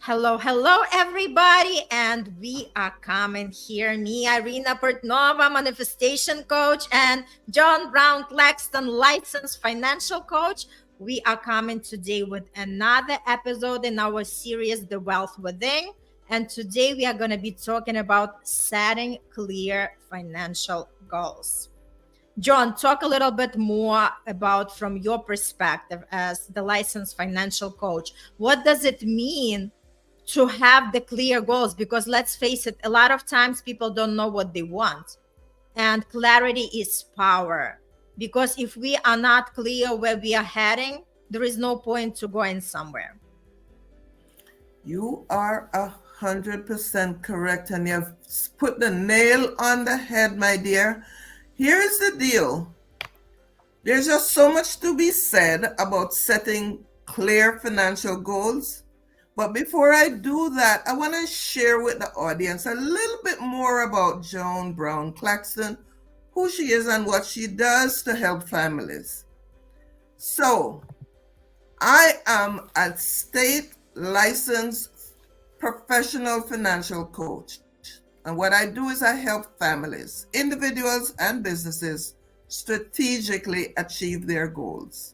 Hello, everybody, and we are coming here. Me, Irina Portnova, manifestation coach, and John Brown Claxton, licensed financial coach. We are coming today with another episode in our series, The Wealth Within. And today we are going to be talking about setting clear financial goals. John, talk a little bit more about from your perspective as the licensed financial coach. What does it mean to have the clear goals? Because let's face it, a lot of times people don't know what they want, and clarity is power. Because if we are not clear where we are heading, there is no point to going somewhere. You are 100% correct, and you've put the nail on the head, my dear. Here's the deal. There's just so much to be said about setting clear financial goals. But before I do that, I want to share with the audience a little bit more about Joan Brown Claxton, who she is and what she does to help families. So, I am a state licensed professional financial coach. And what I do is I help families, individuals, and businesses strategically achieve their goals.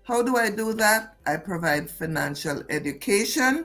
How do I do that? I provide financial education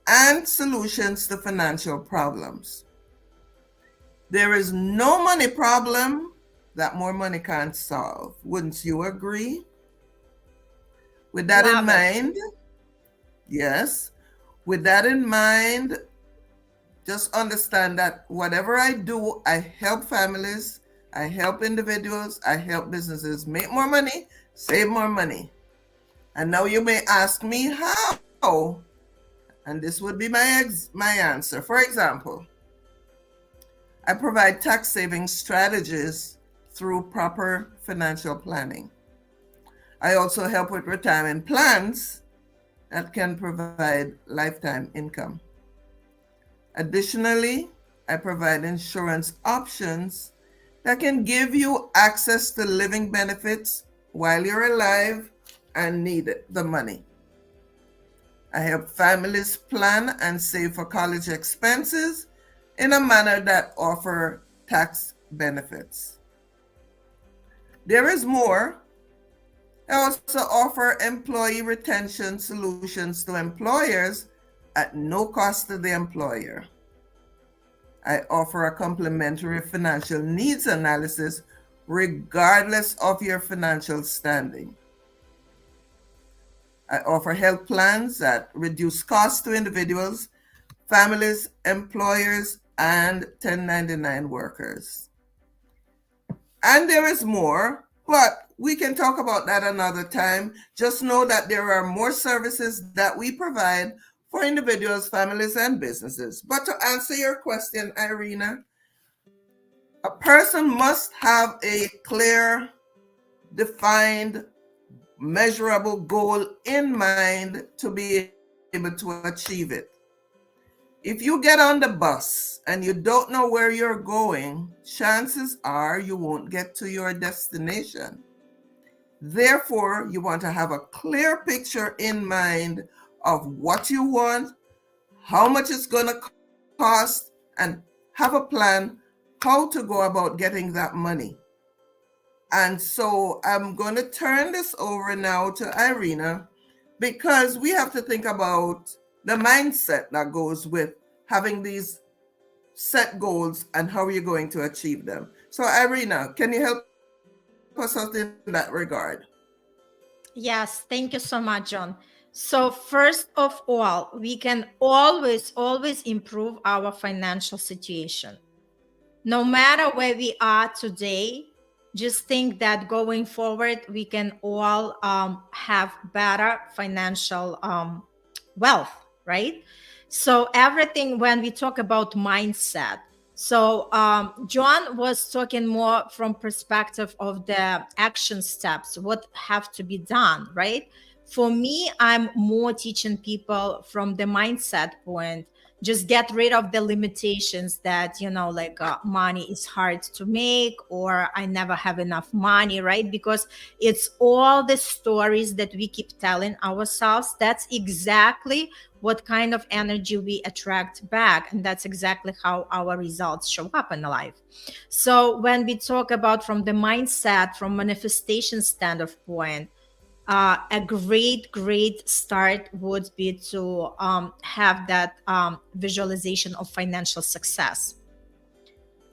and solutions to financial problems. There is no money problem that more money can't solve. Wouldn't you agree? With that in mind, yes, with that in mind, just understand that whatever I do, I help families, I help individuals, I help businesses make more money, save more money. And now you may ask me how, and this would be my answer. For example, I provide tax saving strategies through proper financial planning. I also help with retirement plans that can provide lifetime income. Additionally, I provide insurance options that can give you access to living benefits while you're alive and need the money. I help families plan and save for college expenses in a manner that offer tax benefits. There is more. I also offer employee retention solutions to employers at no cost to the employer. I offer a complimentary financial needs analysis regardless of your financial standing. I offer health plans that reduce costs to individuals, families, employers, and 1099 workers. And there is more, but we can talk about that another time. Just know that there are more services that we provide for individuals, families, and businesses. But to answer your question, Irina, a person must have a clear, defined, measurable goal in mind to be able to achieve it. If you get on the bus and you don't know where you're going, chances are you won't get to your destination. Therefore, you want to have a clear picture in mind of what you want, how much it's going to cost, and have a plan how to go about getting that money. And so I'm going to turn this over now to Irina, because we have to think about the mindset that goes with having these set goals and how you're going to achieve them. So Irina, can you help us out in that regard? Yes, thank you so much, John. So first of all, we can always improve our financial situation. No matter where we are today, just think that going forward, we can all have better financial wealth, right? So everything, when we talk about mindset, so John was talking more from perspective of the action steps, what have to be done, right? For me, I'm more teaching people from the mindset point just get rid of the limitations that, like money is hard to make, or I never have enough money, right? Because it's all the stories that we keep telling ourselves. That's exactly what kind of energy we attract back. And that's exactly how our results show up in life. So when we talk about from the mindset, from manifestation standpoint, a great start would be to have that visualization of financial success.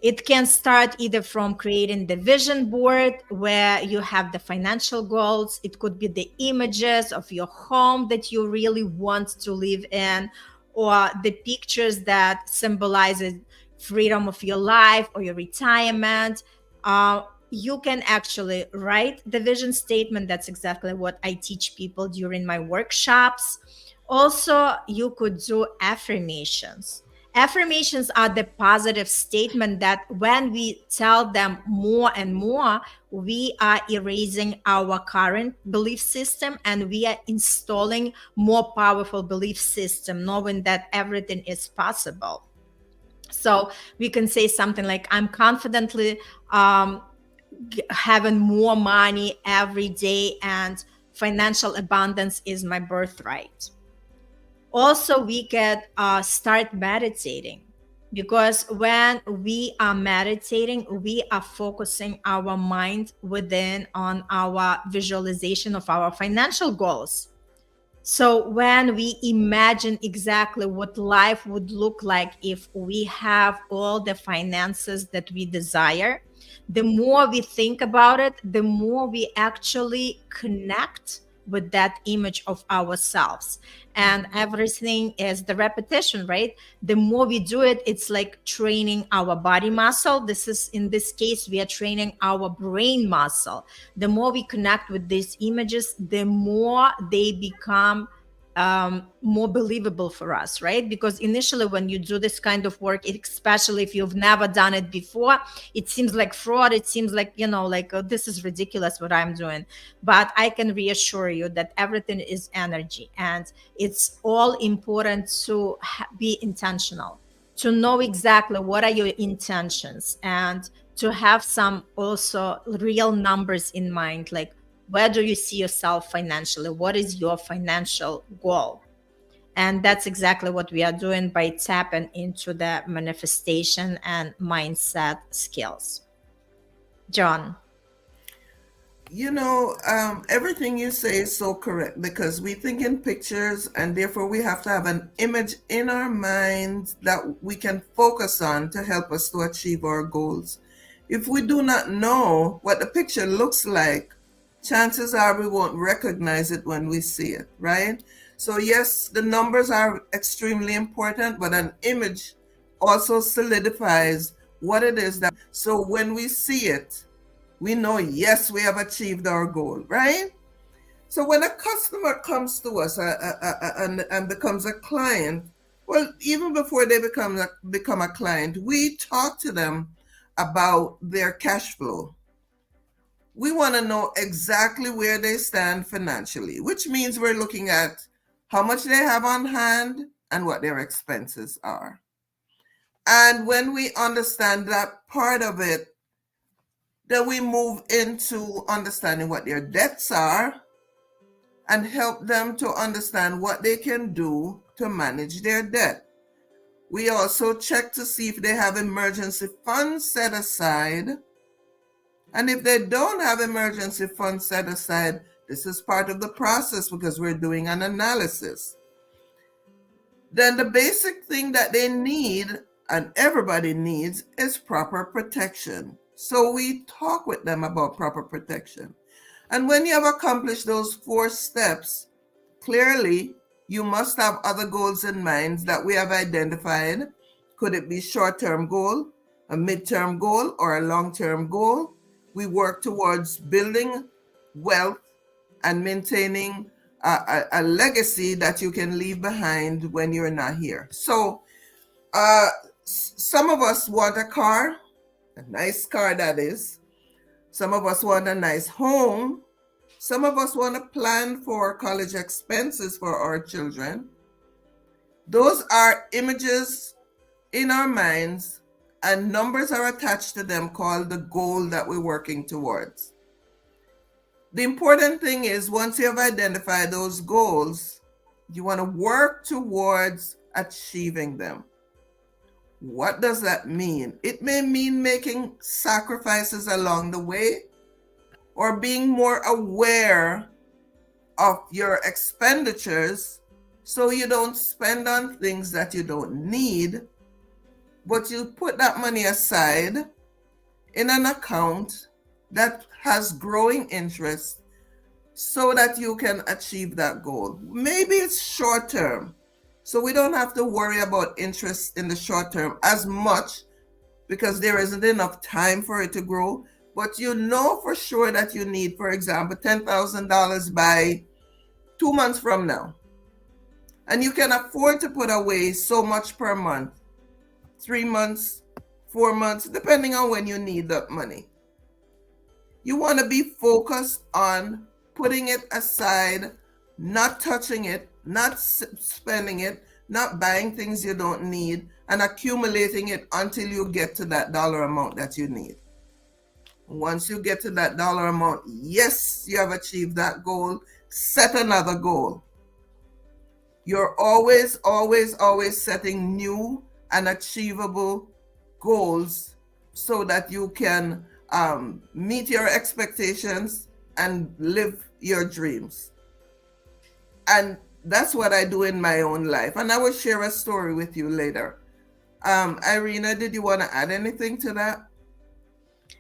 It can start either from creating the vision board where you have the financial goals. It could be the images of your home that you really want to live in, or the pictures that symbolizes freedom of your life or your retirement. You can actually write the vision statement. That's exactly what I teach people during my workshops. Also, you could do affirmations. Affirmations are the positive statement that when we tell them more and more, we are erasing our current belief system and we are installing more powerful belief system, knowing that everything is possible. So we can say something like, I'm confidently having more money every day, and financial abundance is my birthright. Also, we can start meditating, because when we are meditating, we are focusing our mind within on our visualization of our financial goals. So when we imagine exactly what life would look like if we have all the finances that we desire, the more we think about it, the more we actually connect with that image of ourselves. And everything is the repetition, right? The more we do it, it's like training our body muscle. This is, in this case, we are training our brain muscle. The more we connect with these images, the more they become more believable for us, right? Because initially, when you do this kind of work, especially if you've never done it before, it seems like fraud. It seems like, like, oh, this is ridiculous what I'm doing. But I can reassure you that everything is energy, and it's all important to be intentional, to know exactly what are your intentions, and to have some also real numbers in mind, like, where do you see yourself financially? What is your financial goal? And that's exactly what we are doing by tapping into the manifestation and mindset skills. John. Everything you say is so correct, because we think in pictures, and therefore we have to have an image in our minds that we can focus on to help us to achieve our goals. If we do not know what the picture looks like, chances are we won't recognize it when we see it, right? So yes, the numbers are extremely important, but an image also solidifies what it is that. So when we see it, we know, yes, we have achieved our goal, right? So when a customer comes to us and becomes a client, well, even before they become a client, we talk to them about their cash flow. We want to know exactly where they stand financially, which means we're looking at how much they have on hand and what their expenses are. And when we understand that part of it, then we move into understanding what their debts are and help them to understand what they can do to manage their debt. We also check to see if they have emergency funds set aside. And if they don't have emergency funds set aside, this is part of the process because we're doing an analysis. Then the basic thing that they need, and everybody needs, is proper protection. So we talk with them about proper protection. And when you have accomplished those 4 steps, clearly you must have other goals in mind that we have identified. Could it be short-term goal, a mid-term goal, or a long-term goal? We work towards building wealth and maintaining a legacy that you can leave behind when you're not here. So some of us want a car, a nice car that is. Some of us want a nice home. Some of us want to plan for college expenses for our children. Those are images in our minds, and numbers are attached to them called the goal that we're working towards. The important thing is, once you have identified those goals, you want to work towards achieving them. What does that mean? It may mean making sacrifices along the way, or being more aware of your expenditures so you don't spend on things that you don't need, but you put that money aside in an account that has growing interest so that you can achieve that goal. Maybe it's short term, so we don't have to worry about interest in the short term as much because there isn't enough time for it to grow. But you know for sure that you need, for example, $10,000 by 2 months from now. And you can afford to put away so much per month, 3 months, 4 months, depending on when you need that money. You want to be focused on putting it aside, not touching it, not spending it, not buying things you don't need, and accumulating it until you get to that dollar amount that you need. Once you get to that dollar amount, yes, you have achieved that goal. Set another goal. You're always setting new and achievable goals so that you can meet your expectations and live your dreams. And that's what I do in my own life. And I will share a story with you later. Irina, did you want to add anything to that?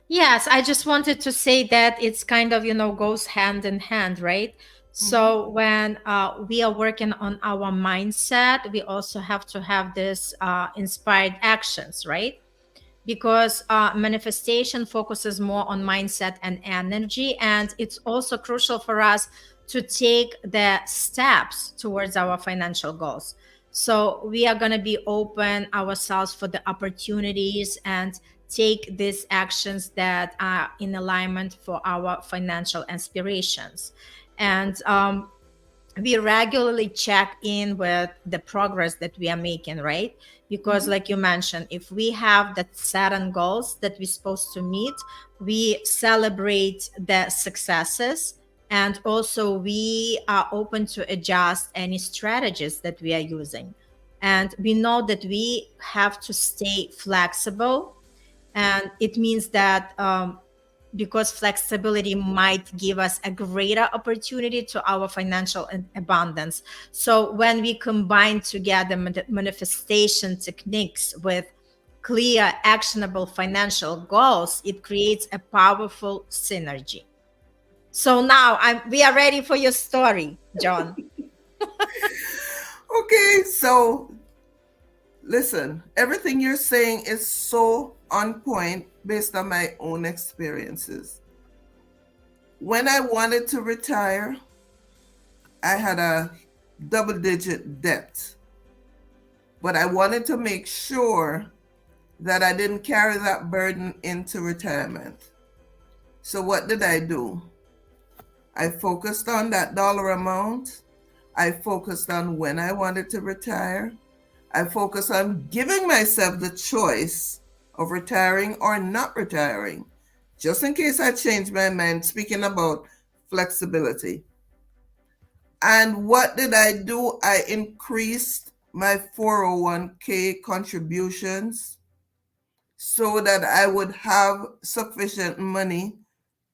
Yes, I just wanted to say that it's kind of, goes hand in hand, right? So when we are working on our mindset, we also have to have this inspired actions, right? Because manifestation focuses more on mindset and energy, and it's also crucial for us to take the steps towards our financial goals. So we are going to be open ourselves for the opportunities and take these actions that are in alignment for our financial aspirations. And we regularly check in with the progress that we are making, right? Because like you mentioned, if we have that certain goals that we're supposed to meet, we celebrate the successes, and also we are open to adjust any strategies that we are using. And we know that we have to stay flexible, and it means that because flexibility might give us a greater opportunity to our financial abundance. So when we combine together manifestation techniques with clear, actionable financial goals, it creates a powerful synergy. So now we are ready for your story, John. Okay, so listen, everything you're saying is so on point based on my own experiences. When I wanted to retire, I had a double-digit debt, but I wanted to make sure that I didn't carry that burden into retirement. So what did I do? I focused on that dollar amount. I focused on when I wanted to retire. I focused on giving myself the choice of retiring or not retiring, just in case I change my mind, speaking about flexibility. And what did I do? I increased my 401k contributions so that I would have sufficient money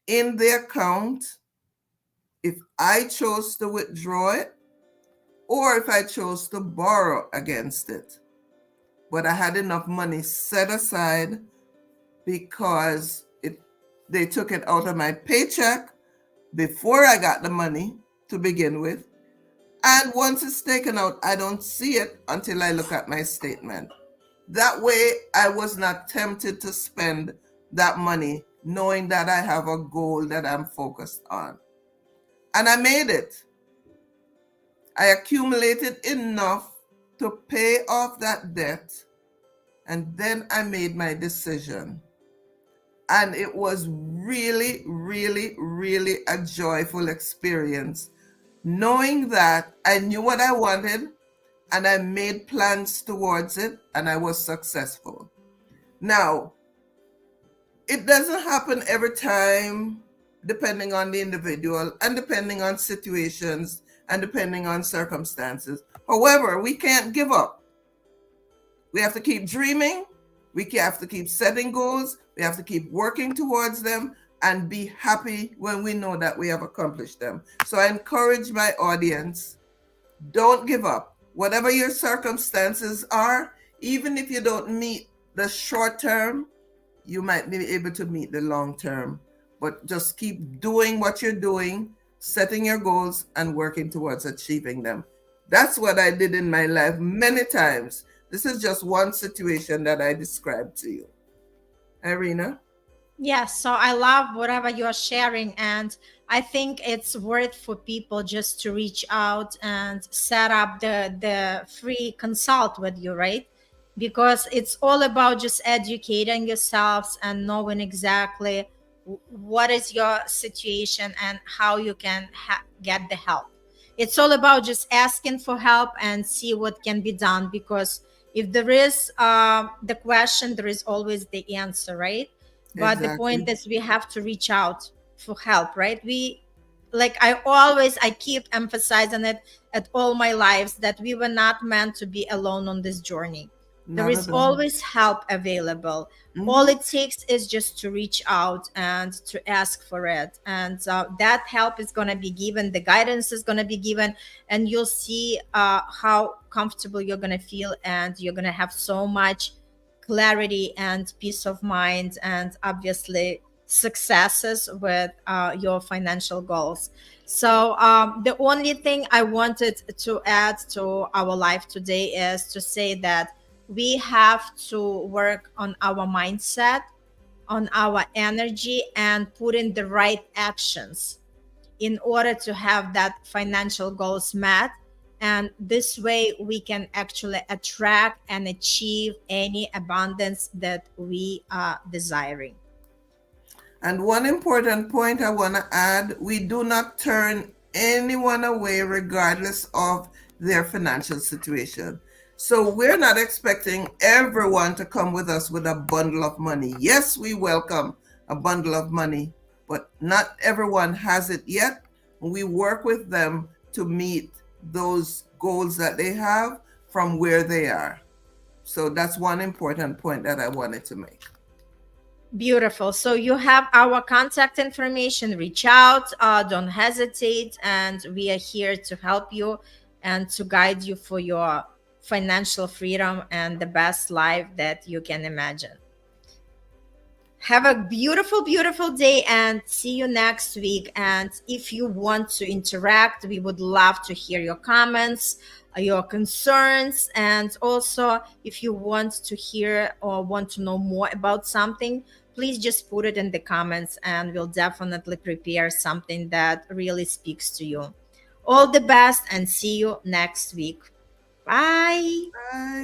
in the account if I chose to withdraw it or if I chose to borrow against it. But I had enough money set aside because they took it out of my paycheck before I got the money to begin with. And once it's taken out, I don't see it until I look at my statement. That way, I was not tempted to spend that money knowing that I have a goal that I'm focused on. And I made it. I accumulated enough to pay off that debt, and then I made my decision. And it was really, really, really a joyful experience, knowing that I knew what I wanted, and I made plans towards it, and I was successful. Now, it doesn't happen every time, depending on the individual and depending on situations and depending on circumstances. However, we can't give up. We have to keep dreaming. We have to keep setting goals. We have to keep working towards them and be happy when we know that we have accomplished them. So I encourage my audience, don't give up. Whatever your circumstances are, even if you don't meet the short term, you might be able to meet the long term. But just keep doing what you're doing, setting your goals and working towards achieving them. That's what I did in my life many times. This is just one situation that I described to you. Irina? Yes, so I love whatever you are sharing, and I think it's worth for people just to reach out and set up the free consult with you, right? Because it's all about just educating yourselves and knowing exactly what is your situation and how you can get the help. It's all about just asking for help and see what can be done, because if there is the question, there is always the answer, right? But the Exactly. point is we have to reach out for help, right? I keep emphasizing it at all my lives that we were not meant to be alone on this journey. There Not is at all. always help available. All it takes is just to reach out and to ask for it, and that help is going to be given, the guidance is going to be given, and you'll see how comfortable you're going to feel, and you're going to have so much clarity and peace of mind, and obviously successes with your financial goals. So the only thing I wanted to add to our life today is to say that we have to work on our mindset, on our energy, and put in the right actions in order to have that financial goals met. And this way we can actually attract and achieve any abundance that we are desiring. And one important point I want to add, we do not turn anyone away regardless of their financial situation. So we're not expecting everyone to come with us with a bundle of money. Yes, we welcome a bundle of money, but not everyone has it yet. We work with them to meet those goals that they have from where they are. So that's one important point that I wanted to make. Beautiful. So you have our contact information. Reach out, don't hesitate, and we are here to help you and to guide you for your financial freedom and the best life that you can imagine. Have a beautiful, beautiful day, and see you next week. And if you want to interact, we would love to hear your comments, your concerns, and also if you want to hear or want to know more about something, please just put it in the comments, and we'll definitely prepare something that really speaks to you. All the best, and see you next week. Bye. Bye.